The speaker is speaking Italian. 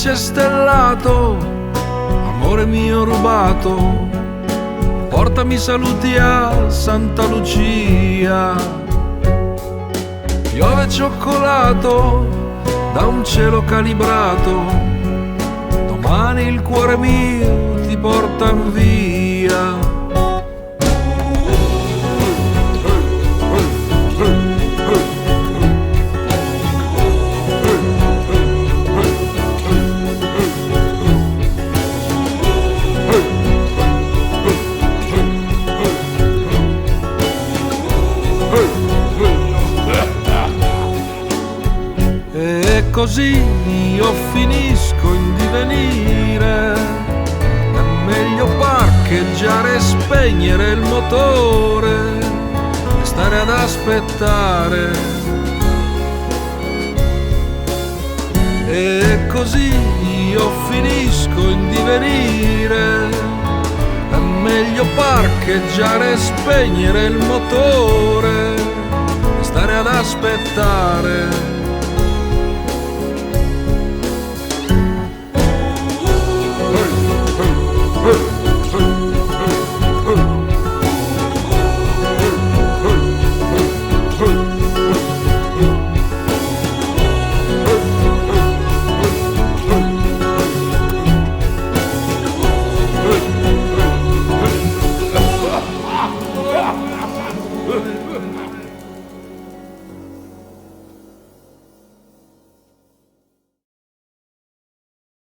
felice stellato, amore mio rubato, portami saluti a Santa Lucia. Piove cioccolato da un cielo calibrato, domani il cuore mio ti portan via. E così io finisco in divenire, è meglio parcheggiare e spegnere il motore e stare ad aspettare. E così io finisco in divenire, è meglio parcheggiare e spegnere il motore e stare ad aspettare.